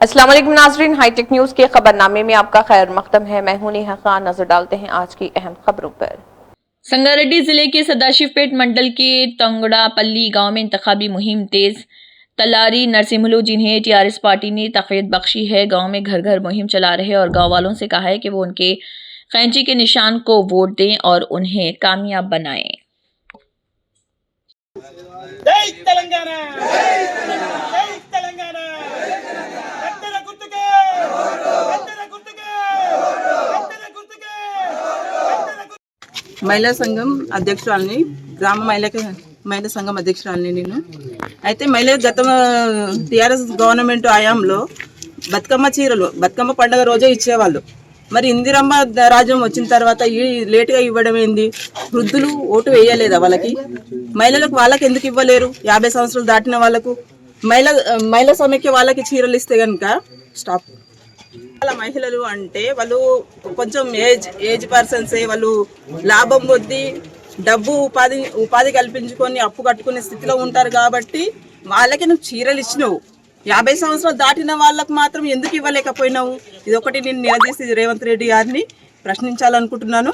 अस्सलाम वालेकुम नाज़रीन, हाईटेक न्यूज़ के खबरनामे में आपका खैर मकदम है। मैं हूं नेहा खान। नजर डालते हैं आज की अहम खबरों पर। संगारेड्डी जिले के सदाशिवपेट मंडल के तंगड़ापल्ली गांव में इंतखाबी मुहिम तेज। तलारी नरसिम्हलू, जिन्हें टीआरएस पार्टी ने तक़वियत बख्शी है, गांव में घर घर मुहिम चला रहे और गांव वालों से कहा है कि वो उनके कैंची के निशान को वोट दें और उन्हें कामयाब बनाएं। जय तेलंगाना, जय तेलंगाना, कत्तरा गुर्तुके, कत्तरा गुर्तुके, कत्तरा गुर्तुके, कत्तरा गुर्तुके। మహిళా సంఘం అధ్యక్షురాలిని, గ్రామ మహిళా సంఘం అధ్యక్షురాలిని నేను. అయితే గత టీఆర్ఎస్ గవర్నమెంట్ హయాంలో బతుకమ్మ చీరలు బతుకమ్మ పండుగ రోజే ఇచ్చేవాళ్ళు. మరి ఇందిరమ్మ రాజ్యం వచ్చిన తర్వాత లేటుగా ఇవ్వడం ఏంది? వృద్ధులు ఓటు వేయలేదా వాళ్ళకి? వాళ్ళకి ఎందుకు ఇవ్వలేరు? 50 సంవత్సరాలు దాటిన వాళ్ళకు మహిళా సమైక్య వాళ్ళకి చీరలు ఇస్తే కనుక స్టాప్. మహిళలు అంటే వాళ్ళు కొంచెం ఏజ్ పర్సన్సే. వాళ్ళు లాభం కొద్దీ డబ్బు ఉపాధి కల్పించుకొని అప్పు కట్టుకునే స్థితిలో ఉంటారు. కాబట్టి వాళ్ళకి నువ్వు చీరలు ఇచ్చినావు. 50 సంవత్సరాలు దాటిన వాళ్ళకు మాత్రం ఎందుకు ఇవ్వలేకపోయినావు? ఇది ఒకటి నేను నిలదీసి రేవంత్ రెడ్డి గారిని ప్రశ్నించాలనుకుంటున్నాను.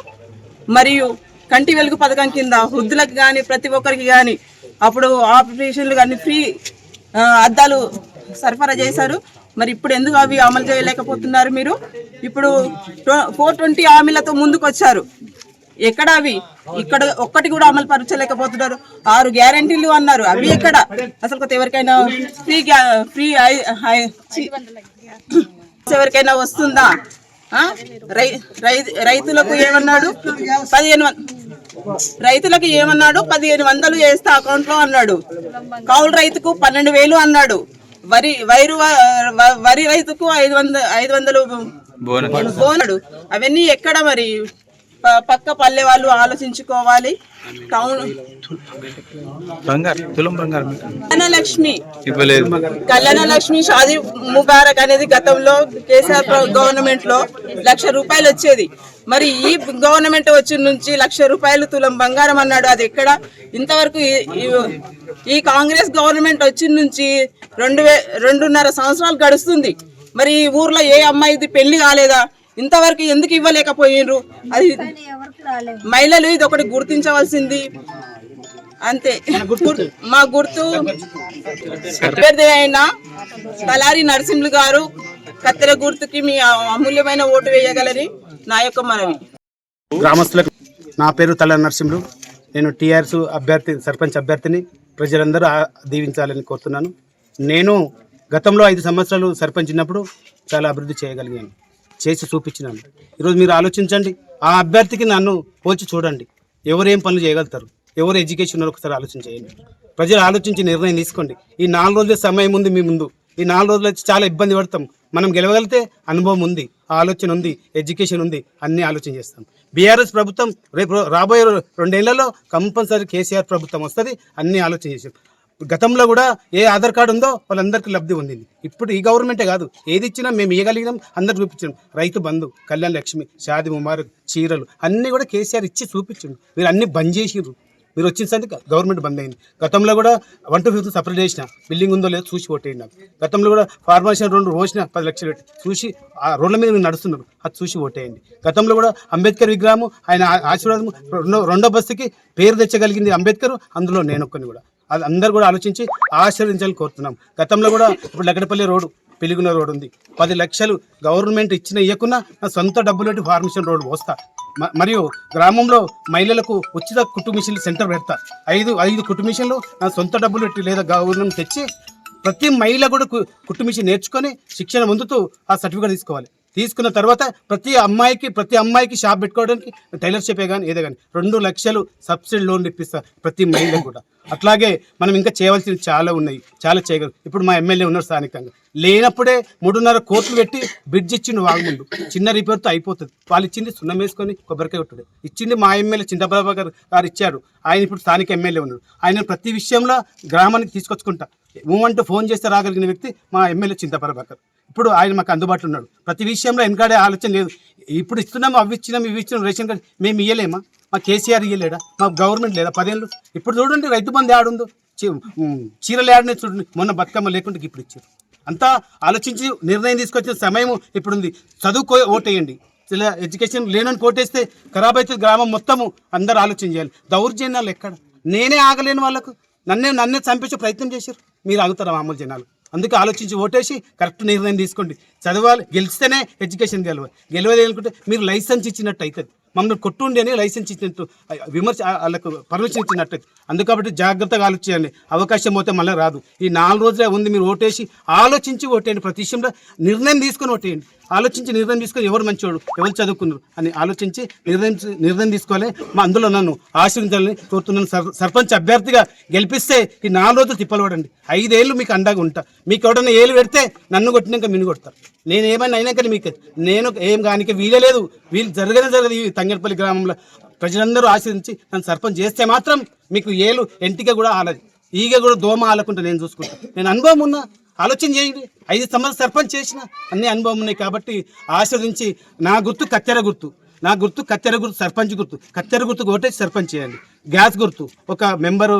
మరియు కంటి వెలుగు పథకం కింద వృద్ధులకు కానీ ప్రతి ఒక్కరికి కానీ అప్పుడు ఆపరేషన్లు కానీ ఫ్రీ అద్దాలు సరఫరా చేశారు. మరి ఇప్పుడు ఎందుకు అవి అమలు చేయలేకపోతున్నారు? మీరు ఇప్పుడు 420 హామీలతో ముందుకు వచ్చారు. ఎక్కడ అవి? ఇక్కడ ఒక్కటి కూడా అమలు పరచలేకపోతున్నారు. 6 గ్యారంటీలు అన్నారు, అవి ఎక్కడ? అసలు కొత్త ఎవరికైనా ఫ్రీ ఎవరికైనా వస్తుందా? రైతులకు ఏమన్నాడు? 1500 వేస్తే అకౌంట్లో అన్నాడు. కౌలు రైతుకు 12,000 అన్నాడు. వరి రైతుకు 500 బోనడు. అవన్నీ ఎక్కడ? మరి పక్క పల్లె వాళ్ళు ఆలోచించుకోవాలి. కళ్యాణ లక్ష్మి షాదీ ముబారక్ అనేది గతంలో కేసీఆర్ గవర్నమెంట్ లో 1,00,000 రూపాయలు వచ్చేది. మరి ఈ గవర్నమెంట్ వచ్చిన నుంచి 1,00,000 రూపాయలు తులం బంగారం అన్నాడు. అది ఎక్కడ? ఇంతవరకు ఈ కాంగ్రెస్ గవర్నమెంట్ వచ్చిన నుంచి 2.5 సంవత్సరాలు గడుస్తుంది. మరి ఈ ఊర్లో ఏ అమ్మాయిది పెళ్లి కాలేదా? ఇంతవరకు ఎందుకు ఇవ్వలేకపోయినరు? అది మహిళలు ఇది ఒకటి గుర్తించవలసింది. అంతే. మా గుర్తు అభ్యర్థి అయిన తలారి నరసింహులు గారు కత్తెర గుర్తుకి మీ అమూల్యమైన ఓటు వేయగలని నా యొక్క మనవి. గ్రామస్తులకు నా పేరు తలారి నరసింహులు. నేను టీఆర్ఎస్ సర్పంచ్ అభ్యర్థిని. ప్రజలందరూ దీవించాలని కోరుతున్నాను. నేను గతంలో 5 సంవత్సరాలు సర్పంచ్ ఉన్నప్పుడు చాలా అభివృద్ధి చేయగలిగాను, చేసి చూపించినాను. ఈరోజు మీరు ఆలోచించండి, ఆ అభ్యర్థికి నన్ను పోల్చి చూడండి. ఎవరేం పనులు చేయగలుగుతారు, ఎవరు ఎడ్యుకేషన్ ఉన్నారో ఒకసారి ఆలోచన చేయండి. ప్రజలు ఆలోచించి నిర్ణయం తీసుకోండి. ఈ 4 రోజుల సమయం ఉంది మీ ముందు. ఈ 4 రోజులు వచ్చి చాలా ఇబ్బంది పడతాం. మనం గెలవగలిగితే అనుభవం ఉంది, ఆలోచన ఉంది, ఎడ్యుకేషన్ ఉంది, అన్నీ ఆలోచన చేస్తాం. బీఆర్ఎస్ ప్రభుత్వం రేపు రాబోయే 2 ఏళ్లలో కంపల్సరీ కేసీఆర్ ప్రభుత్వం వస్తుంది. అన్నీ ఆలోచన చేసాం. గతంలో కూడా ఏ ఆధార్ కార్డు ఉందో వాళ్ళందరికీ లబ్ధి పొందింది. ఇప్పుడు ఈ గవర్నమెంటే కాదు, ఏది ఇచ్చినా మేము ఇవ్వగలిగినాం, అందరికి చూపించాం. రైతు బంధు, కళ్యాణ లక్ష్మి, షాదీ ముబారక్, చీరలు అన్నీ కూడా కేసీఆర్ ఇచ్చి చూపించండు. మీరు అన్నీ బంద్ చేసిర్రు. మీరు వచ్చిన సంది గవర్నమెంట్ బంద్ అయింది. గతంలో కూడా 1 to 5 సపరేట్ చేసిన, బిల్డింగ్ ఉందో లేదో చూసి ఓటేయండి. గతంలో కూడా ఫార్మేషన్ 2 పోసిన 10 లక్షలు పెట్టి చూసి ఆ రోడ్ల మీద మీరు నడుస్తున్నారు, అది చూసి ఓటేయండి. గతంలో కూడా అంబేద్కర్ విగ్రహము, ఆయన ఆశీర్వాదము, 2వ బస్సుకి పేరు తెచ్చగలిగింది అంబేద్కర్, అందులో నేనొక్కని కూడా. అది అందరూ కూడా ఆలోచించి ఆశీర్వదించాలని కోరుతున్నాం. గతంలో కూడా ఇప్పుడు లగడపల్లి రోడ్డు, పెలిగున రోడ్డు ఉంది. 10 లక్షలు గవర్నమెంట్ ఇవ్వకున్నా నా సొంత డబ్బులు పెట్టి ఫార్మేషన్ రోడ్డు పోస్తా. మరియు గ్రామంలో మహిళలకు ఉచిత కుట్టు మిషన్లు సెంటర్ పెడతా. 5 కుట్టు మిషన్లు నా సొంత డబ్బులు పెట్టి లేదా గవర్నమెంట్ తెచ్చి ప్రతి మహిళ కూడా కుట్టు మిషన్ నేర్చుకొని శిక్షణ పొందుతూ ఆ సర్టిఫికేట్ తీసుకోవాలి. తీసుకున్న తర్వాత ప్రతి అమ్మాయికి షాప్ పెట్టుకోవడానికి టైలర్ షాపే కానీ ఏదో కానీ 2 లక్షలు సబ్సిడీ లోన్లు ఇప్పిస్తా ప్రతి మహిళకు కూడా. అట్లాగే మనం ఇంకా చేయవలసినవి చాలా ఉన్నాయి, చాలా చేయగలం. ఇప్పుడు మా ఎమ్మెల్యే ఉన్నారు స్థానికంగా, లేనప్పుడే 3.5 కోట్లు పెట్టి బ్రిడ్జ్ ఇచ్చిండు వాగుముందు. చిన్న రిపేర్తో అయిపోతుంది. వాళ్ళు ఇచ్చింది సున్నం వేసుకొని కొబ్బరికాయ కొట్టుడు ఇచ్చింది మా ఎమ్మెల్యే చింతప్రభాకర్ గారు ఇచ్చారు. ఆయన ఇప్పుడు స్థానిక ఎమ్మెల్యే ఉన్నాడు. ఆయన ప్రతి విషయంలో గ్రామానికి తీసుకొచ్చుకుంటా. మూమెంట్ ఫోన్ చేస్తే రాగలిగిన వ్యక్తి మా ఎమ్మెల్యే చింతప్రభాకర్. ఇప్పుడు ఆయన మాకు అందుబాటులో ఉన్నాడు. ప్రతి విషయంలో వెనకాడే ఆలోచన లేదు. ఇప్పుడు ఇస్తున్నాము, అవి ఇచ్చినాము, ఇవి ఇచ్చినాం, రేషన్ కార్డు మేము ఇవ్వలేమా? మా కేసీఆర్ ఇవ్వలేడా? మా గవర్నమెంట్ లేదా 10 ఏళ్ళు? ఇప్పుడు చూడండి రైతు బంధు యాడుందో, చీరలు యాడనే చూడండి. మొన్న బతుకమ్మ లేకుంటే ఇప్పుడు ఇచ్చారు. అంతా ఆలోచించి నిర్ణయం తీసుకొచ్చిన సమయం ఇప్పుడు ఉంది. చదువుకో ఓటేయండి. ఇలా ఎడ్యుకేషన్ లేనని కోటేస్తే ఖరాబ్ అవుతుంది గ్రామం మొత్తము. అందరూ ఆలోచన చేయాలి. దౌర్జన్యాలు ఎక్కడ? నేనే ఆగలేని వాళ్ళకు నన్నే చంపేసే ప్రయత్నం చేశారు. మీరు ఆగుతారా మామూలు జనాలు? అందుకే ఆలోచించి ఓటేసి కరెక్ట్ నిర్ణయం తీసుకోండి. చదవాలి, గెలిస్తేనే ఎడ్యుకేషన్ గెలవాలి అనుకుంటే మీరు లైసెన్స్ ఇచ్చినట్టు అవుతుంది. మమ్మల్ని కొట్టుండి అని లైసెన్స్ ఇచ్చినట్టు విమర్శ వాళ్ళకు పర్మిషన్ ఇచ్చినట్టు. అందుకబట్టి జాగ్రత్తగా ఆలోచించండి. అవకాశం పోతే మళ్ళీ రాదు. ఈ 4 రోజులే ఉంది. మీరు ఓటేసి ఆలోచించి ఓటేయండి. ప్రతి విషయంలో నిర్ణయం తీసుకొని ఓటేయండి. ఆలోచించి నిర్ణయం తీసుకొని ఎవరు మంచివాడు, ఎవరు చదువుకున్నారు అని ఆలోచించి నిర్ణయం తీసుకోవాలి. అందులో నన్ను ఆశీర్వదించాలని కోరుతున్నాను. సర్పంచ్ అభ్యర్థిగా గెలిపిస్తే ఈ 4 రోజులు తిప్పలు పడండి. 5 ఏళ్ళు మీకు అండగా ఉంటా. మీకు ఎవడన్నా ఏళ్ళు పెడితే నన్ను కొట్టినాక మిన్ను కొడతారు. నేను ఏమైనా అయినా కానీ మీకు నేను ఏం కానీ వీలే లేదు. వీళ్ళు జరగదు. ఈ తంగేడుపల్లి గ్రామంలో ప్రజలందరూ ఆశీర్వించి నన్ను సర్పంచ్ చేస్తే మాత్రం మీకు ఏలు ఎంటిక కూడా ఆలది, ఈగ కూడా దోమ ఆలకుంటా నేను చూసుకుంటాను. నేను అనుభవం ఉన్నా. ఆలోచన చేయండి. 5 సంవత్సరాలు సర్పంచ్ చేసిన అన్ని అనుభవం ఉన్నాయి. కాబట్టి ఆశీర్వదించి నా గుర్తు కత్తెర గుర్తు, సర్పంచ్ గుర్తు. కత్తెర గుర్తుకు ఓటేసి సర్పంచ్ చేయండి. గ్యాస్ గుర్తు ఒక మెంబరు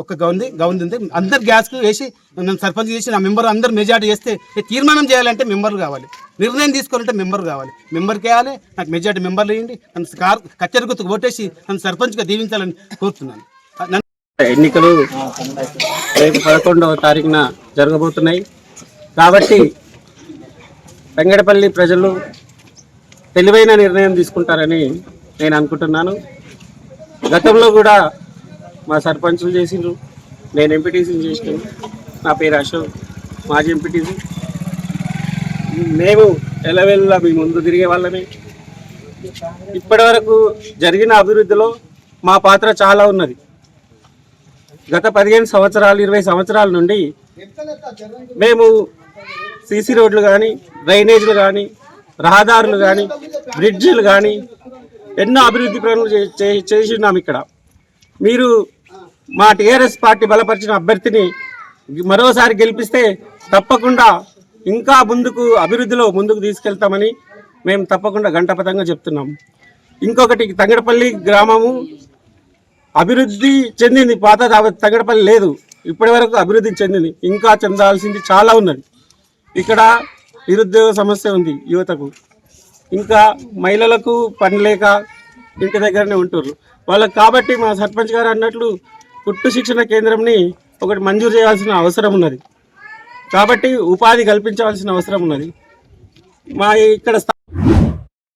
ఒక గౌంది ఉంది. అందరు గ్యాస్కు వేసి నన్ను సర్పంచ్ చేసి నా మెంబర్ అందరు మెజార్టీ చేస్తే తీర్మానం చేయాలంటే మెంబర్లు కావాలి. నిర్ణయం తీసుకోవాలంటే మెంబర్ కావాలి. మెంబర్కి వేయాలి. నాకు మెజార్టీ మెంబర్లు వేయండి. నన్ను కత్తెర గుర్తుకు ఓటేసి నన్ను సర్పంచ్గా దీవించాలని కోరుతున్నాను. ఎన్నికలు రేపు 11వ తారీఖున జరగబోతున్నాయి. కాబట్టి తంగేడుపల్లి ప్రజలు తెలివైన నిర్ణయం తీసుకుంటారని నేను అనుకుంటున్నాను. గతంలో కూడా మా సర్పంచులు చేసిండ్రు, నేను ఎంపీటీసీని చేసినాను. నా పేరు అశోక్, మాజీ ఎంపీటీసీ. మేము ఎలవెల్లా మీ ముందు తిరిగే వాళ్ళమే. ఇప్పటి వరకు జరిగిన అభివృద్ధిలో మా పాత్ర చాలా ఉన్నది. గత 15 సంవత్సరాలు 20 సంవత్సరాల నుండి మేము సీసీ రోడ్లు కానీ, డ్రైనేజీలు కానీ, రహదారులు కానీ, బ్రిడ్జిలు కానీ ఎన్నో అభివృద్ధి పనులు చేసినాం. ఇక్కడ మీరు మా టీఆర్ఎస్ పార్టీ బలపరిచిన అభ్యర్థిని మరోసారి గెలిపిస్తే తప్పకుండా ఇంకా అభివృద్ధిలో ముందుకు తీసుకెళ్తామని మేము తప్పకుండా గంటపథంగా చెప్తున్నాం. ఇంకొకటి, తంగేడుపల్లి గ్రామము అభివృద్ధి చెందింది. పాత తంగేడుపల్లి లేదు, ఇప్పటి వరకు అభివృద్ధి చెందింది. ఇంకా చెందాల్సింది చాలా ఉన్నది. ఇక్కడ నిరుద్యోగ సమస్య ఉంది యువతకు. ఇంకా మహిళలకు పని లేక ఇంటి దగ్గరనే ఉంటున్నారు వాళ్ళకి. కాబట్టి మా సర్పంచ్ గారు అన్నట్లు కుట్టు శిక్షణ కేంద్రంని ఒకటి మంజూరు చేయాల్సిన అవసరం ఉన్నది. కాబట్టి ఉపాధి కల్పించవలసిన అవసరం ఉన్నది. మా ఇక్కడ